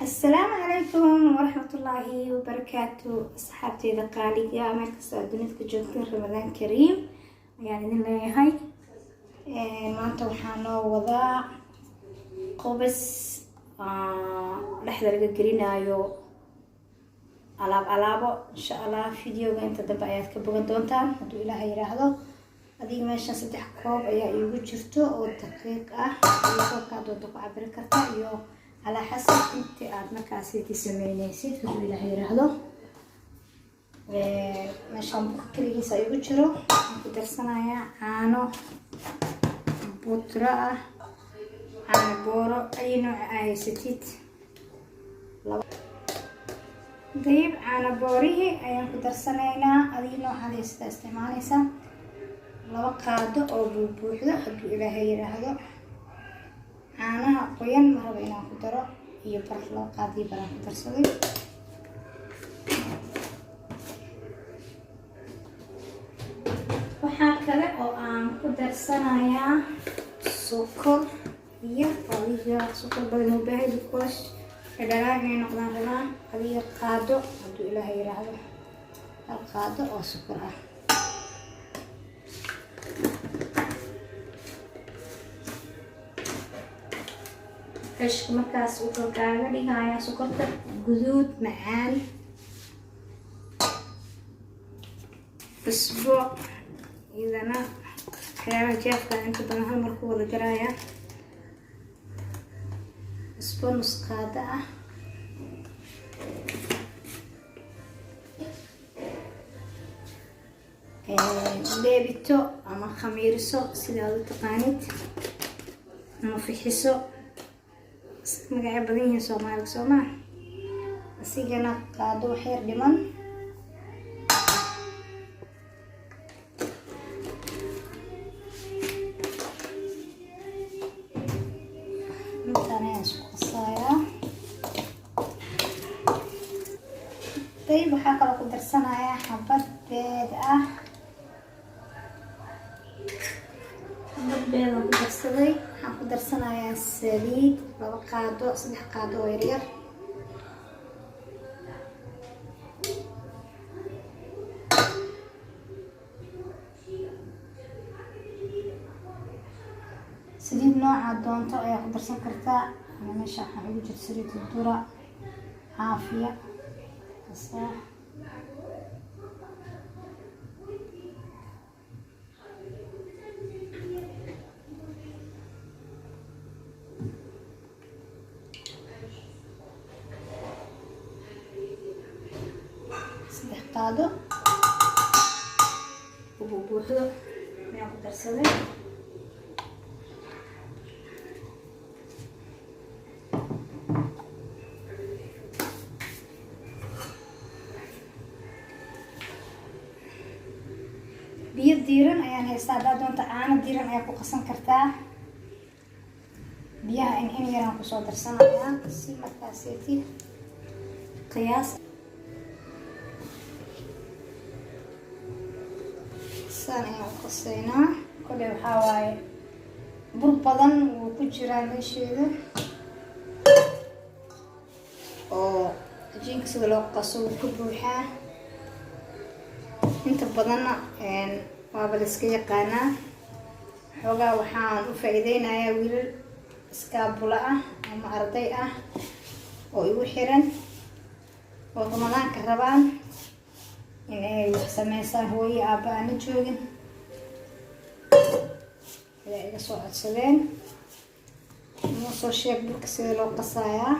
السلام عليكم ورحمة الله وبركاته. أصحابتي الغالية مركز دنيتك جوجين رمضان كريم يعني إذن ليهاي maanta waxaan noo wadaa qubis dhexda laga gelinayo alaabo insha Allah videoga inta dambe ayaad ka bogan doontaan hadduu Ilaahay yiraahdo. adiga meeshan 3 koob ayaa iigu jirto oo daqiiq ah koobka doonto ku cabiri karta iyo على حسب انت aad markaasi sameynaysid hadduu Ilaahay yiraahdo. meeshan kaligiisa iigu jiro waxaan ku darsanayaa caano butra caano booro ay nooc haysatid dayib caano boorihi ayaan ku darsanaynaa adiga nooca haysta isticmaalaysa 2 qaado oo buuxdo hadduu Ilaahay yiraahdo. caanaha qoyan ma rabo inaan ku daro iyo bar 2 qaado baan ku darsaday. waxaa kale oo aan ku darsanayaa sokor iyo adiga sokor badan u baahay because dhadhanay noqdaan rabaan adiga qaado hadduu Ilaahay yiraahdo 1 qaado oo sokor ah. ايش markaas wuxuu kaaga dhigayaa sokorta guduud macaan cusbo idana waxyaaba jeefka inta badan hal mar ku wada jaraya cusbo nus qaado ah leebito ama khamiiriso sida aad u taqaanid ama fixiso magaca badan yihiin Soomaaliga Soomaa asigana qaado wax yar dhiman intaan isku qasayaa. dayib waxaa kaloo ku darsanayaa xabad beed ah beeda ku darsaday. waxaan ku darsanayaa saliid 2 qaado 3 qaado oo yar saliid nooca doonto ayaa ku darsan kartaa. meesha waxaan ugu jirta saliid dura caafiya asaa qaado ugu buuxdo ayaan ku darsaday. biyo diiran ayaan haystaa haddaad doonto caano diiran ayaa ku qasan kartaa. biyaha in yaraan kusoo darsanayaa si markaaseti qiyaas saan ayaan qasaynaa. kole waxaa waaye bur badan wuu ku jiraa meesheeda oo cajiinka sida loo qaso wuu ka buuxaa inta badanna waaba la iska yaqaanaa. xoogaa waxaan u faa'iideynayaa wiilal iskaabula ah ama arday ah oo igu xiran oo ramadaanka rabaan inay wax sameysaan hooyo aabba aan la joogin ayaa iga soo codsadeen inuu soo sheeg burka sida loo qasayaa.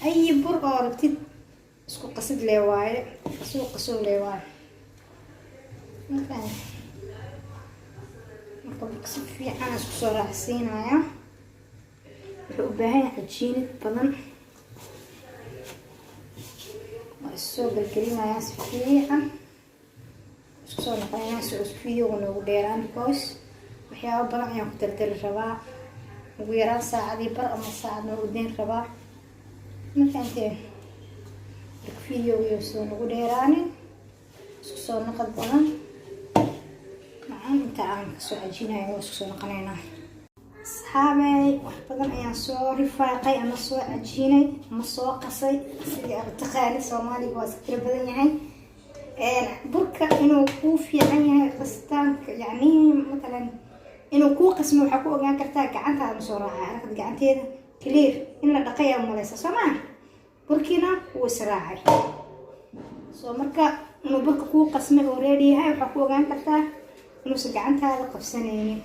ay bur oo rabtid isku qasid lee waaye qasoo lee waaye marka burka si fiican isku soo raacsiinaya. wuxuu u baahan yahay cajiinid badan soo galgelinayaa si fiican isku soo noqonayaa si uu videoga noogu dheeraan because waxyaabo badan ayaan ku dardari rabaa ugu yaraan saacadii bar ama saacad noogu deyn rabaa marka intee videoga soo noogu dheeraanin isku soo noqod badan macaan inta aan kasoo cajinayo isku soo noqonaynaa. asxaabay wax badan ayaan soo rifaaqay ama soo cajiinay ama soo qasay sidii aad taqaani Soomaaliga waa iska badan yahay burka inuu ku fiican yahay qastaanka yani مثلا inuu ku qasmo waxa ku ogaan kartaa gacantaada soo raacay aragtid gacanteeda clear in la dhaqayo malaysa Soomaa burkina wuu israacay soo marka inuu burka ku qasmo oo ready yahay waxa ku ogaan kartaa inuu gacantaada qabsanaynin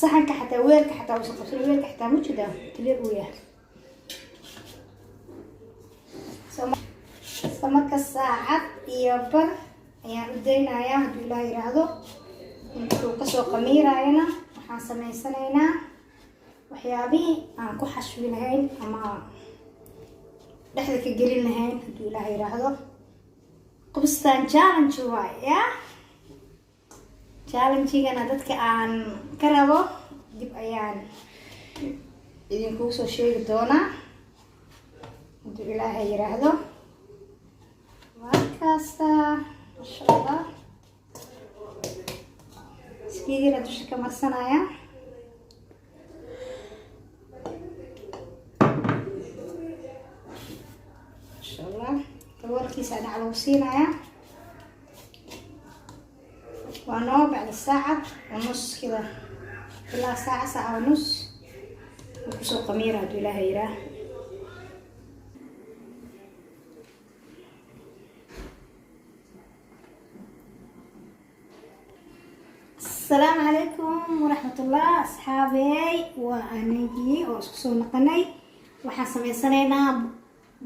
saxanka xataa weelka xataa uu qabsan weelka xataa ma jida clear uu yahay marka saacad iyo bar ayaan u daynayaa haddii Ilaahay yiraahdo intuu kasoo qamiirayna waxaan sameysanaynaa waxyaabihii aan ku xashwi lahayn ama dhexda ka gelin lahayn haddii Ilaahay yiraahdo qubstaan challenge waaya challenge-gana dadka aan ka rabo dib ayaan idinku soo sheegi doonaa haddii Ilaahay yiraahdo markaasta masha Allah سبيدي لا تشكى مرسنايا ما شاء الله توركي ساعة على وصينايا ونوع بعد الساعة ونص كذا إلا ساعة ونص وكسو قميرة دولا هيرا السلام عليكم ورحمة الله أصحابي وأنيجي وأسكسو نقني waxaan sameysanaynaa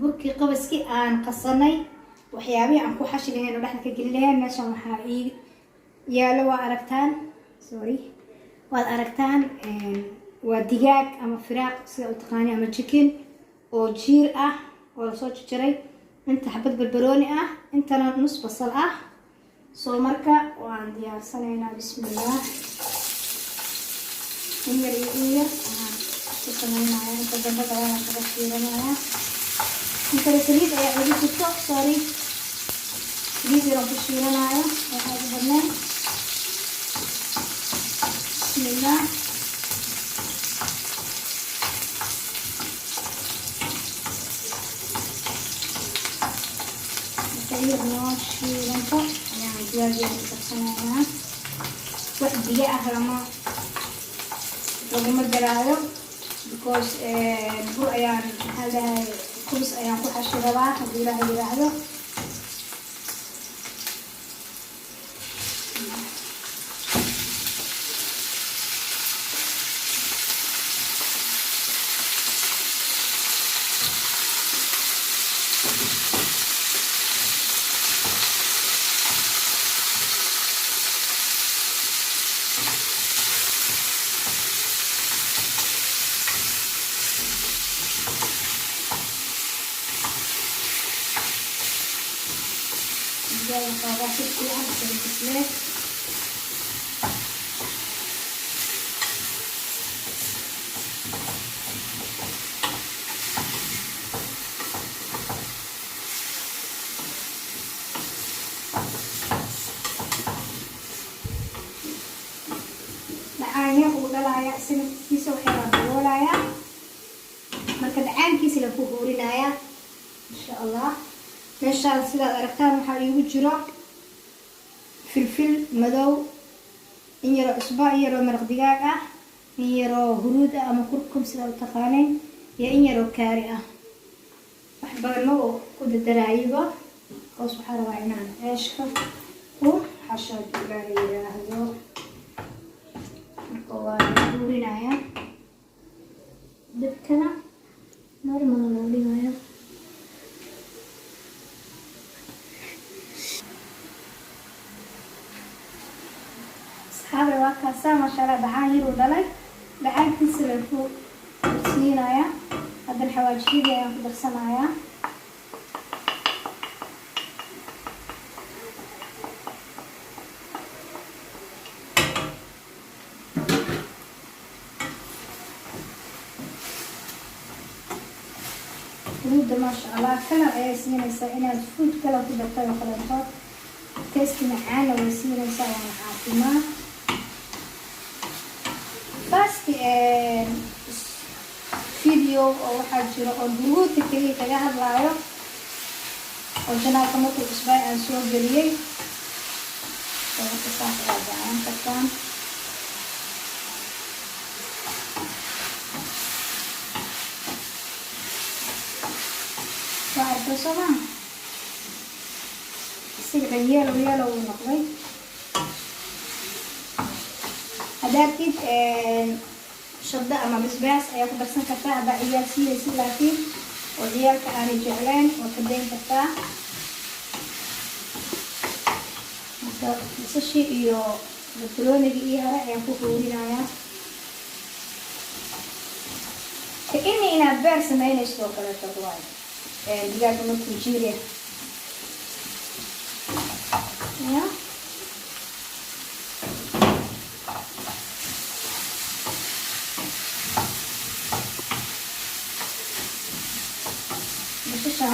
burkii qabaskii aan qasanay waxyaabii aan ku xashi lahayn oo dhaxda ka gelin lahayn meeshan waxaa ii yaalo waa aragtaan waad aragtaan waa digaag ama firaaq sida u taqaani ama chicken oo jiir ah oo la soo jarjaray inta xabad barbarooni ah intana nus basal ah soo marka waan diyaarsanaynaa bismillah in yar سمعنا انت جنبك انا كده معايا انت الكريد يا ولي كده سوري كريد يروح يشيل معايا هذا برنامج بسم الله الكريد نوشي لنفع يعني دياجي تقسمها واحد دقيقة لما درايو because bur ayaan hadahay kubis ayaan ku xashi rabaa haddii Ilaahay yiraahdo جاي طاوات كلها بالبسلات دعانيا ودلايا سنكيسو waxaa daboolaya marka dacaankiisa la ku hoorinaya insha Allah meeshaan sidaad aragtaan waxaa iigu jiro filfil madow in yaro cusbo in yaro maraq digaag ah in yaro huruud ah ama kurkum sidaad u taqaaneen iyo in yaro kaari ah wax badan ma ku dadaraayiba hoos waxaa rabaa inaan ceeshka ku xasho Ilaahay yiraahdo marka waa huurinaya dabkana normal loo dhigayo هذا واقع سامع شراب دعاني ودلك دعاني تنسل فوق سنينايا هذا الحواجز دي أقدر صنايا فود ما شاء الله كلر أي سنين سائنا فود كلر كده طيب خلاص تيست معانا وسنين سائنا عاطمة video oo waxaa jiro oo buruuti kaliya kaga hadlaayo oo janaalka markuu cusbay aan soo geliyey saas aad daawan kartaan waa arko sooma sida yellow uu noqday hadaadid shada ama basbaas ayaa ku darsan kartaa haddaa ciyaal siiyeysi laakiin oo ciyaalka aanay jecleen waa ka dayn kartaa marka basashii iyo barbaroonigii iyo hore ayaan ku huurinayaa kaini inaad beer sameynayso oo kaleeto waayo digaaga markuu jiiriya ya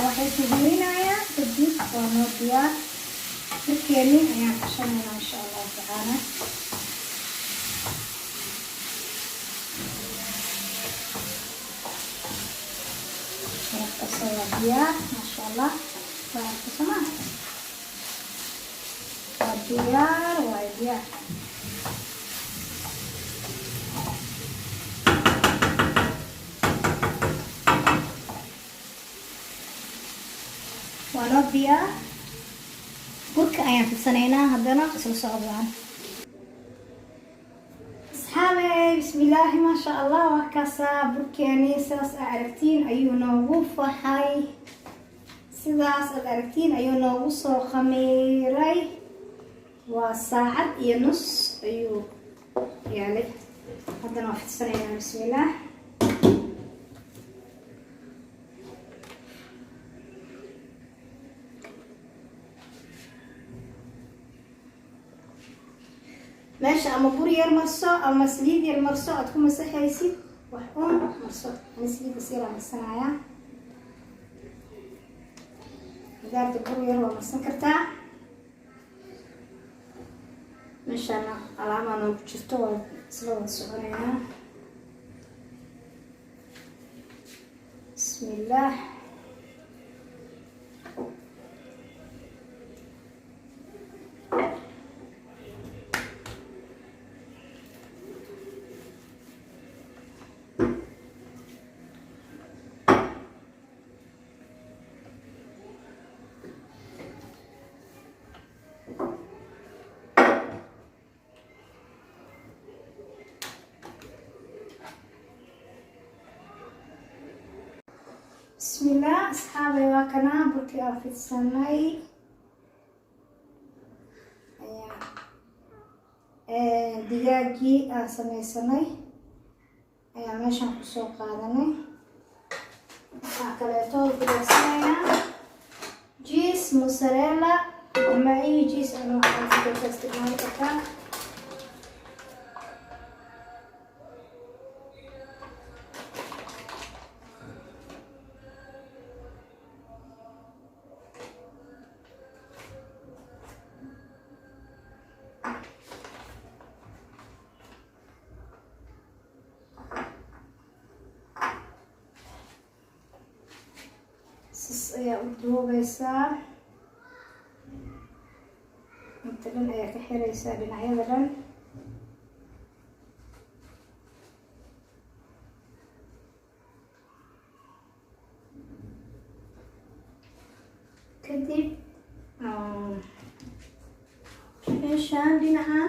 waxay ku huurinayaa kadib waa noo diyaar markeeni ayaan qashanaynaa insha allahu tacaala markaasa waa diyaar maasha allah waa arkasama waa diyaar waa diyaar burka ayaan fidsanaynaa haddana isla socdaan asxaabey bismillaahi maasha allah waa kaasaa burkeeni sidaas aad aragtiin ayuu noogu faxay sidaas aad aragtiin ayuu noogu soo khamiiray waa saacad iyo nus ayuu yaalay haddana waa fidsanaynaa bismillaah meesha ama bur yar marso ama saliid yar marso aad ku masaxaysid wax uun marso ani saliidda si yaraan marsanayaa hadaarta bur yar waa marsan kartaa meeshana alaamaa noogu jirto waa isla wada soconaynaa bismillaah bismillaah asxaabay waa kanaa burkii aan fidsanay digaagii aan sameysanay ayaa meeshaan kusoo qaadanay waxaa kaleeto gudaarsanaynaa jiis mozzarella ama ay jiis aan waxaa isticmaali kartaa ayaa u duubaysaa inta dhan ayaa ka xiraysaa dhinacyada dhan kadib meeshaan dhinaca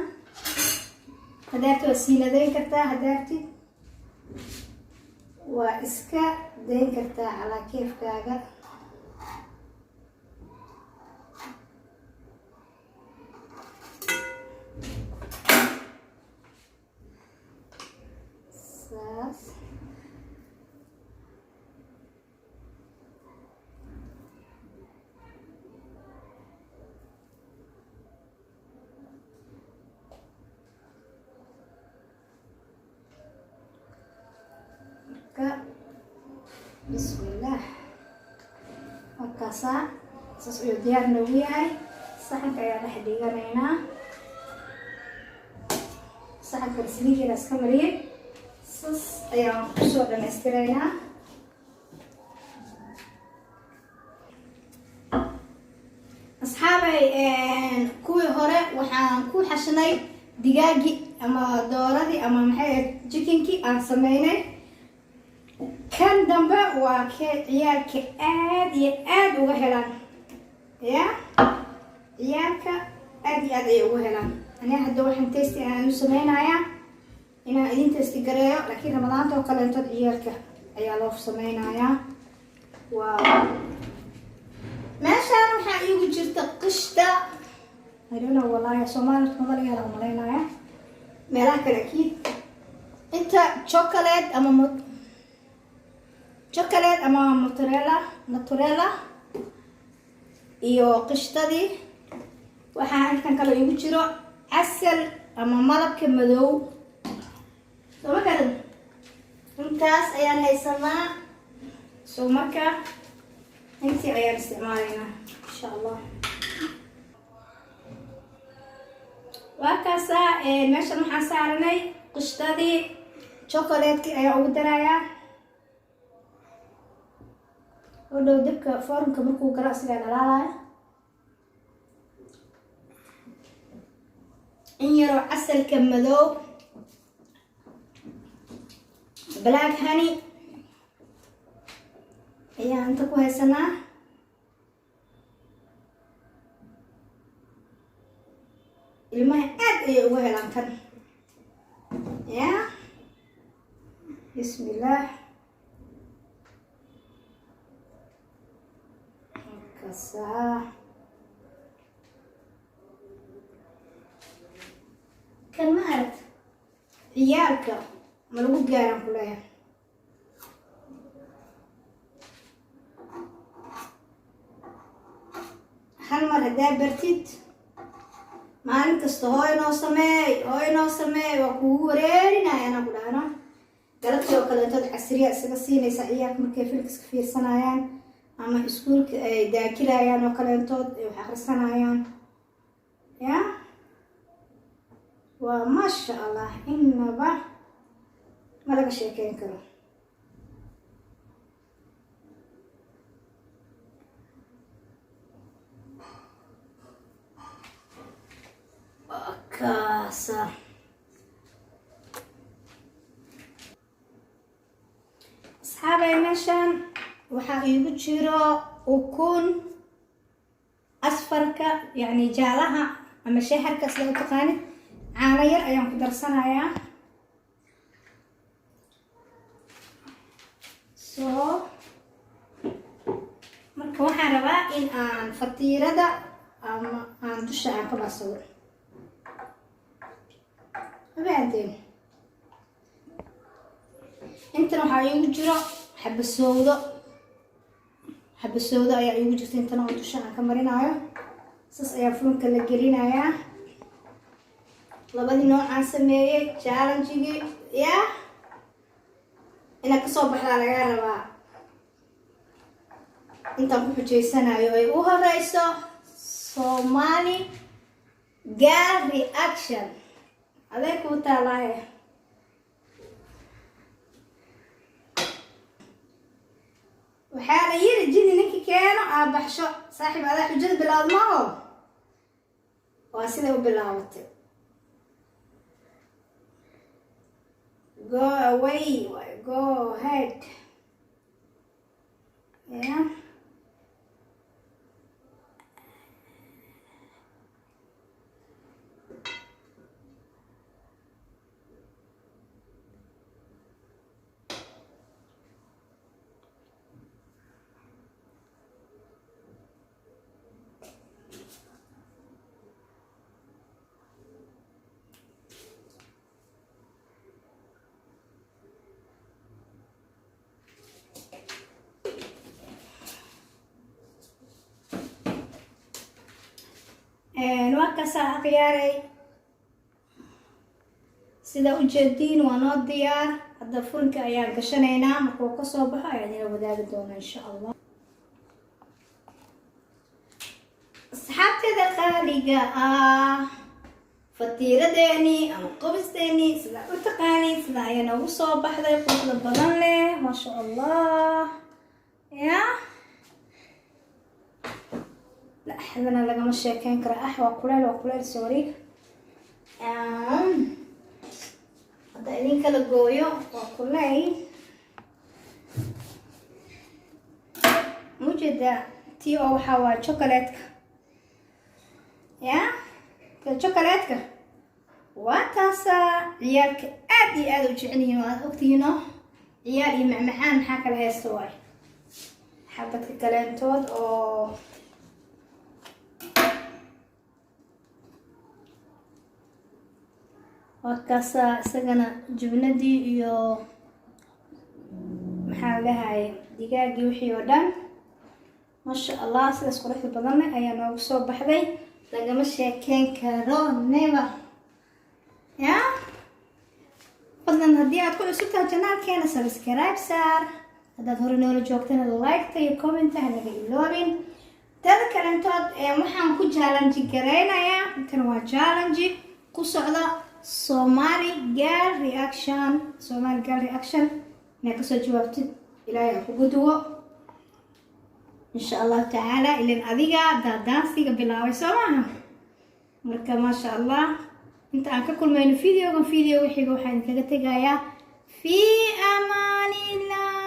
hadaarti waa siinadeyn kartaa hadaartid waa iska dayn kartaa calaa keefkaaga bismillaah markaasaa saas ayuu diyaar noogu yahay saxanka ayaa dhex dhiganaynaa saxanka saliid yar iska mariyay sas ayaan kusoo dhammaystiraynaa. asxaabay kuwii hore waxaan ku xashnay digaagii ama dooradii ama maxay jikinkii aan sameynay. kan dambe waa kee ciyaalka aad iyo aad uga helaan ya, ciyaalka aad iyo aad ay uga helaan. aniga hadda waxaan testi aan u sameynayaa inaan idin testi gareeyo, laakiin ramadaanta oo kaleentod ciyaalka ayaa loo sameynayaa. waa meeshaan waxaa iigu jirta qishta aduna wallaahi Soomaaliya kuma laga helo umaleynaya meelaha kale akiid. inta chocolate ama mozzarella iyo qishtadii. waxaa halkan kale iigu jiro casal ama malabka madow. soo ma garan intaas ayaan haysanaa. soo marka intii ayaan isticmaalaynaa insha Allah. waa kaasaa meeshan waxaan saaranay qishtadii, chocolate-kii ayaa ugu darayaa. oo dhow dabka foornka markuu galo asigaa dhalaalaya. in yaroo casalka madow, black honey ayaan inta ku haysanaa. ilmaha aad ayay uga helaan kan ya. bismillaah. kasaa kan ma aragt ciyaalka ma lagu gaaraan ku leeyahay. hal mar haddaa bartid maalin kasta hooy noo sameey waa kugu wareerinaya anaa ku dhahno. galabtii oo kaleetood casriya isaga siinaysa ciyaalka markay filkiska fiirsanayaan ama iskuulka ay daakirayaan oo kaleentood ay wax akhrisanayaan ya. waa maasha Allah, innaba ma laga sheekeyn karo. kaasa asxaabay meeshaan waxaa iigu jiro ukun asfarka yacni jaalaha ama sheexarka sida u taqaanid. caano yar ayaan ku darsanayaa. soo marka waxaan rabaa in aan fatiirada ama aan dusha aan ka barsado. abaadeen intana waxaa iigu jiro xabasowdo ayaa iigu jirta. intana oo dusha aan ka marinayo. saas ayaa furanka la gelinayaa. labadii noocaan sameeyey challenge-gii ya inaad kasoo baxdaa laga rabaa. intaan ku xujeysanayo ay u horeyso Somali girl reaction. aday kuu taalaaye. waxaa la yiri jini ninkii keeno aabaxsho saaxiib adaa xujada bilaabmao. waa siday u bilaabatay. go away, go ahead yeah. waa kasaa akhyaaray sida u jeediin waa noo diyaar. hadda furanka ayaan gashanaynaa. markuu ka soo baxo ayaan ila wadaagi doonaa insha Allah. asxaabteeda qaaliga ah fatiiradeeni ama qobisteeni sida u taqaaniin sida ayaa noogu soo baxday quruxda badan leh maasha allah ya la hadana lagama sheekeyn karo waa kuleel sorry hadda idin kala gooyo waa kuleel mujeda tii oo waxaa waa chocolatka ya chocolatka waa taasa ciyaalka aad iyo aad u jecel yihiin waad ogtihiin ciyaal iyo macmacaan maxaa kala haysta waay xabadka kaleentood oo wakaasa isagana jubnadii iyo maxaa lahaay digaagii wixii oo dhan maasha allah sidaas quruxda badan leh ayaa noogu soo baxday lagama sheekeyn karo never ya fadlan haddii aad ku cusub tahay janaalkeena subscribe saar haddaad hore noola joogtana like-ta iyo comment hanaga iloobin dada kalentood waxaan ku challenge gareynayaa tan waa challenge ku socda Somali girl reaction inaa kasoo jawaabtid ilaahay aan kugu duwo insha allah tacaala ilan adiga daansiga bilaabay soo maaha marka maasha allah inta aan ka kulmayno video wixiga waxaan kaga tegayaa fi amaanillah.